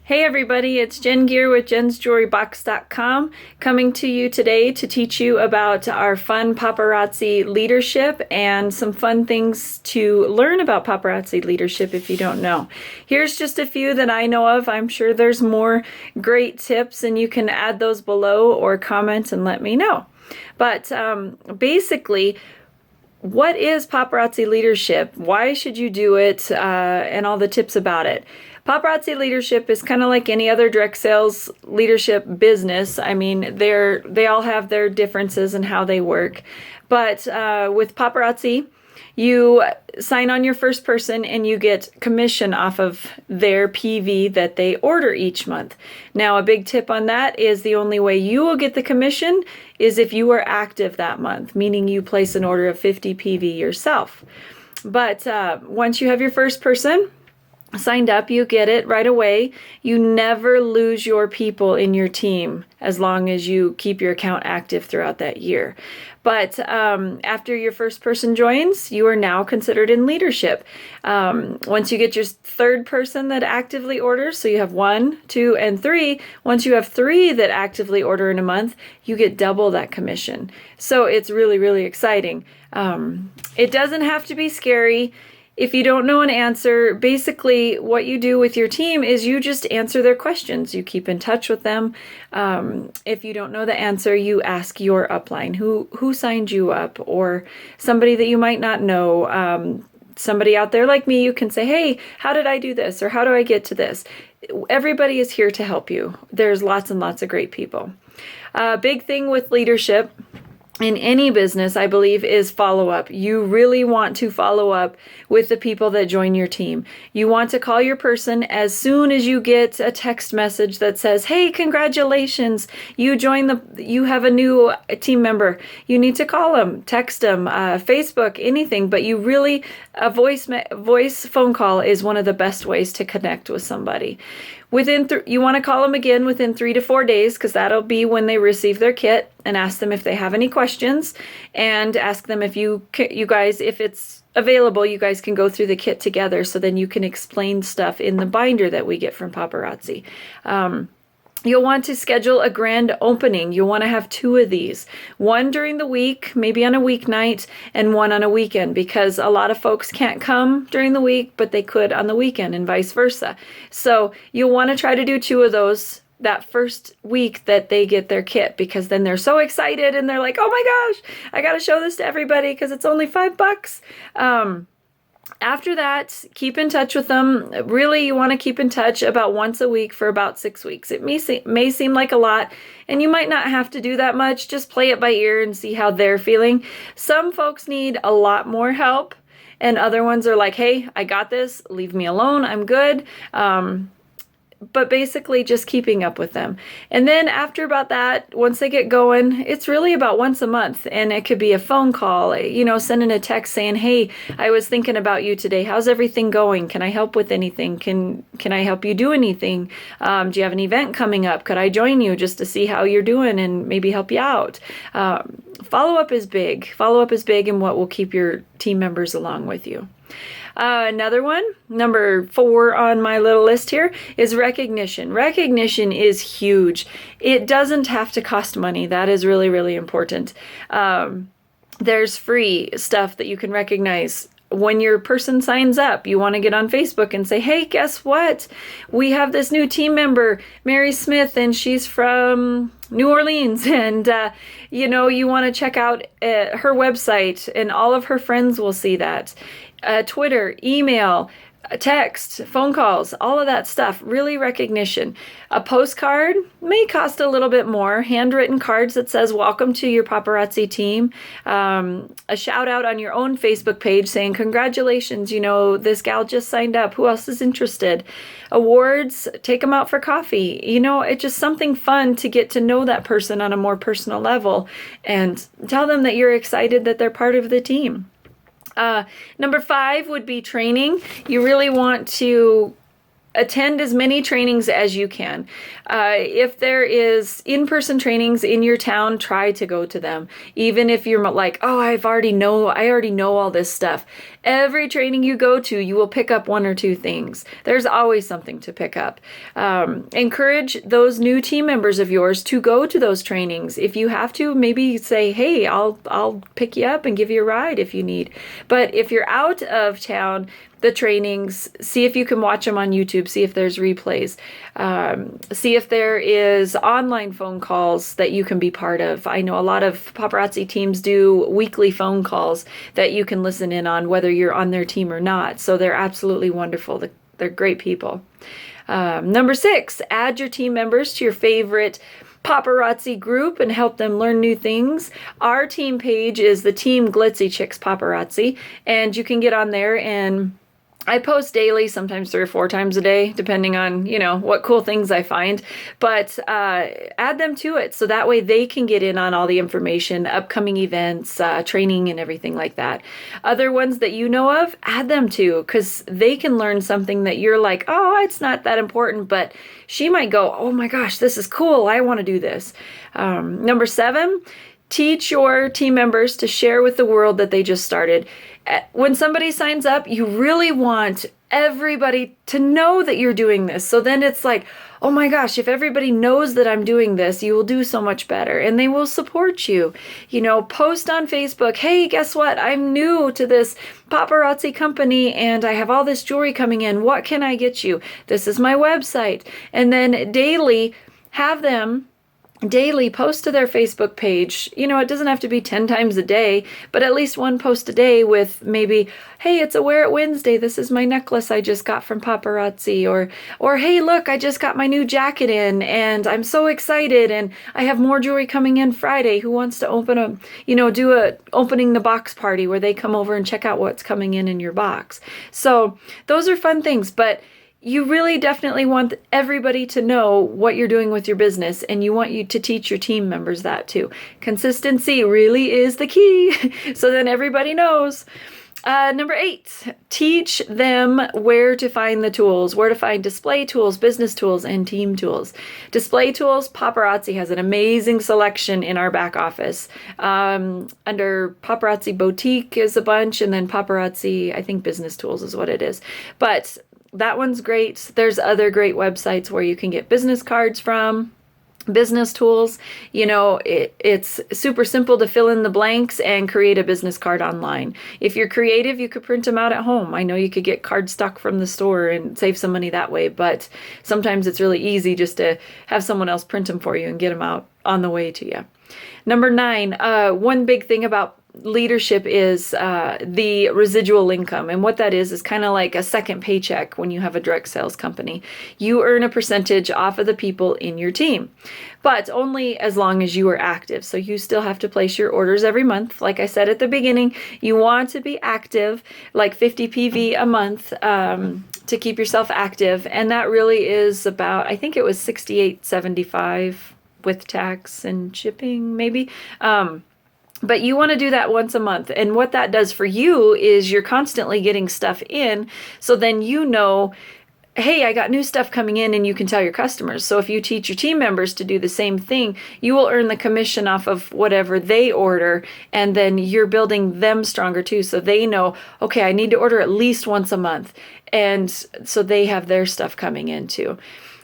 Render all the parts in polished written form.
Hey everybody, it's Jen Gear with jensjewelrybox.com coming to you today to teach you about our fun paparazzi leadership and some fun things to learn about paparazzi leadership if you don't know. Here's just a few that I know of. I'm sure there's more great tips and you can add those below or comment and let me know. But basically, what is paparazzi leadership? Why should you do it? And all the tips about it. Paparazzi leadership is kind of like any other direct sales leadership business. I mean, they all have their differences in how they work. But with paparazzi, you sign on your first person and you get commission off of their PV that they order each month. Now, a big tip on that is the only way you will get the commission is if you are active that month, meaning you place an order of 50 PV yourself. But once you have your first person signed up, you get it right away. You never lose your people in your team as long as you keep your account active throughout that year. But after your first person joins, you are now considered in leadership. Once you get your third person that actively orders, so you have 1, 2, and 3, once you have 3 that actively order in a month, you get double that commission. So it's really, really exciting. It doesn't have to be scary. If you don't know an answer, basically what you do with your team is you just answer their questions. You keep in touch with them. If you don't know the answer, you ask your upline, who signed you up, or somebody that you might not know. Somebody out there like me, you can say, hey, how did I do this? Or how do I get to this? Everybody is here to help you. There's lots and lots of great people. Big thing with leadership in any business, I believe, is follow-up. You really want to follow up with the people that join your team. You want to call your person as soon as you get a text message that says, hey, congratulations, you have a new team member. You need to call them, text them, Facebook, anything, but you really, a voice phone call is one of the best ways to connect with somebody. You want to call them again within 3 to 4 days, because that'll be when they receive their kit, and ask them if they have any questions, and ask them if you guys, if it's available, you guys can go through the kit together, so then you can explain stuff in the binder that we get from Paparazzi. You'll want to schedule a grand opening. You'll want to have 2 of these. One during the week, maybe on a weeknight, and one on a weekend, because a lot of folks can't come during the week, but they could on the weekend, and vice versa. So you'll want to try to do 2 of those that first week that they get their kit, because then they're so excited and they're like, oh my gosh, I got to show this to everybody because it's only $5. After that, keep in touch with them. Really, you want to keep in touch about once a week for about 6 weeks. It may seem like a lot, and you might not have to do that much. Just play it by ear and see how they're feeling. Some folks need a lot more help, and other ones are like, hey, I got this. Leave me alone. I'm good. But basically just keeping up with them. And then after about that, once they get going, it's really about once a month. And it could be a phone call, sending a text saying, hey, I was thinking about you today. How's everything going? Can I help with anything? Can I help you do anything? Do you have an event coming up? Could I join you just to see how you're doing and maybe help you out? Follow-up is big. Follow-up is big, and what will keep your team members along with you. Another one, number 4 on my little list here, is recognition. Recognition is huge. It doesn't have to cost money. That is really, really important. There's free stuff that you can recognize. When your person signs up, you want to get on Facebook and say, hey, guess what? We have this new team member, Mary Smith, and she's from New Orleans. And, you want to check out her website, and all of her friends will see that. Twitter, email, text, phone calls, all of that stuff, really recognition. A postcard may cost a little bit more. Handwritten cards that says, welcome to your paparazzi team. A shout out on your own Facebook page saying, congratulations, this gal just signed up. Who else is interested? Awards, take them out for coffee. It's just something fun to get to know that person on a more personal level and tell them that you're excited that they're part of the team. Number 5 would be training. You really want to attend as many trainings as you can. If there is in-person trainings in your town, try to go to them. Even if you're like, oh, I already know all this stuff. Every training you go to, you will pick up one or two things. There's always something to pick up. Encourage those new team members of yours to go to those trainings. If you have to, maybe say, hey, I'll pick you up and give you a ride if you need. But if you're out of town, the trainings, see if you can watch them on YouTube, see if there's replays, see if there is online phone calls that you can be part of. I know a lot of paparazzi teams do weekly phone calls that you can listen in on, whether you're on their team or not. So they're absolutely wonderful. They're great people. Number 6, add your team members to your favorite paparazzi group and help them learn new things. Our team page is the Team Glitzy Chicks Paparazzi, and you can get on there, and I post daily, sometimes 3 or 4 times a day, depending on, what cool things I find. But add them to it so that way they can get in on all the information, upcoming events, training, and everything like that. Other ones that you know of, add them to, because they can learn something that you're like, oh, it's not that important, but she might go, oh my gosh, this is cool. I want to do this. Number 7, teach your team members to share with the world that they just started. When somebody signs up, you really want everybody to know that you're doing this. So then it's like, oh my gosh, if everybody knows that I'm doing this, you will do so much better and they will support you. Post on Facebook, hey, guess what? I'm new to this paparazzi company and I have all this jewelry coming in. What can I get you? This is my website. And then daily have them post to their Facebook page. It doesn't have to be 10 times a day, but at least one post a day with maybe, hey, it's a Wear It Wednesday. This is my necklace I just got from Paparazzi. Or hey, look, I just got my new jacket in and I'm so excited and I have more jewelry coming in Friday. Who wants to do a opening the box party where they come over and check out what's coming in your box. So those are fun things, but you really definitely want everybody to know what you're doing with your business, and you want you to teach your team members that too. Consistency really is the key, so then everybody knows. Number 8, teach them where to find the tools, where to find display tools, business tools, and team tools. Display tools, Paparazzi has an amazing selection in our back office. Under Paparazzi Boutique is a bunch, and then Paparazzi, I think Business Tools is what it is. But that one's great. There's other great websites where you can get business cards from. Business tools, it's super simple to fill in the blanks and create a business card online. If you're creative, you could print them out at home. I know you could get cardstock from the store and save some money that way, but sometimes it's really easy just to have someone else print them for you and get them out on the way to you. Number 9, one big thing about leadership is the residual income. And what that is kind of like a second paycheck when you have a direct sales company. You earn a percentage off of the people in your team, but only as long as you are active. So you still have to place your orders every month. Like I said at the beginning, you want to be active, like 50 PV a month to keep yourself active. And that really is about, I think it was $68.75 with tax and shipping, maybe. But you want to do that once a month. And what that does for you is you're constantly getting stuff in. So then hey, I got new stuff coming in, and you can tell your customers. So if you teach your team members to do the same thing, you will earn the commission off of whatever they order. And then you're building them stronger too. So they know, okay, I need to order at least once a month. And so they have their stuff coming in too.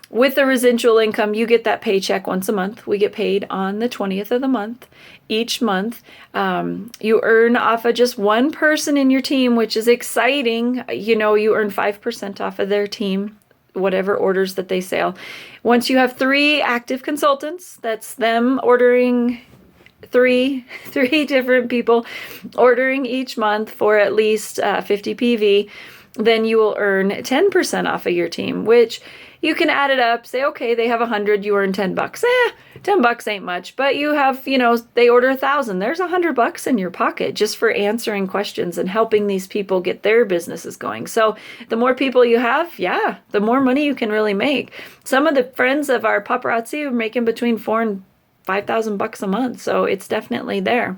With the residual income, you get that paycheck once a month. We get paid on the 20th of the month. Each month, you earn off of just one person in your team, which is exciting. You earn 5% off of their team, whatever orders that they sell. Once you have 3 active consultants, that's them ordering three different people ordering each month for at least 50 PV, then you will earn 10% off of your team, which you can add it up, say, okay, they have 100, you earn $10. $10 ain't much, but you have, they order 1,000. There's $100 in your pocket just for answering questions and helping these people get their businesses going. So the more people you have, the more money you can really make. Some of the friends of our paparazzi are making between $4,000 and $5,000 a month. So it's definitely there.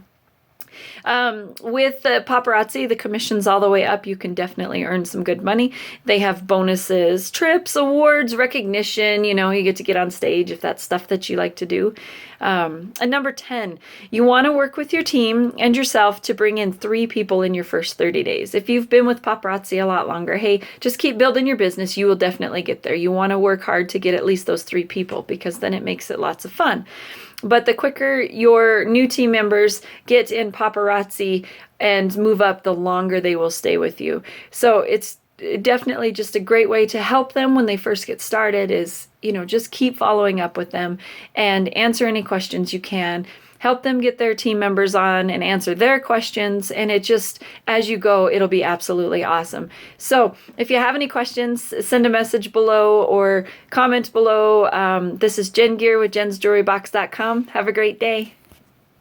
With the paparazzi, the commission's all the way up. You can definitely earn some good money. They have bonuses, trips, awards, recognition. You know, you get to get on stage if that's stuff that you like to do. And number 10, you want to work with your team and yourself to bring in 3 people in your first 30 days. If you've been with paparazzi a lot longer, hey, just keep building your business. You will definitely get there. You want to work hard to get at least those 3 people because then it makes it lots of fun. But the quicker your new team members get in paparazzi and move up, the longer they will stay with you. So it's definitely just a great way to help them when they first get started is, you know, just keep following up with them and answer any questions you can. Help them get their team members on and answer their questions. And it just, as you go, it'll be absolutely awesome. So if you have any questions, send a message below or comment below. This is Jen Gear with jensjewelrybox.com. Have a great day.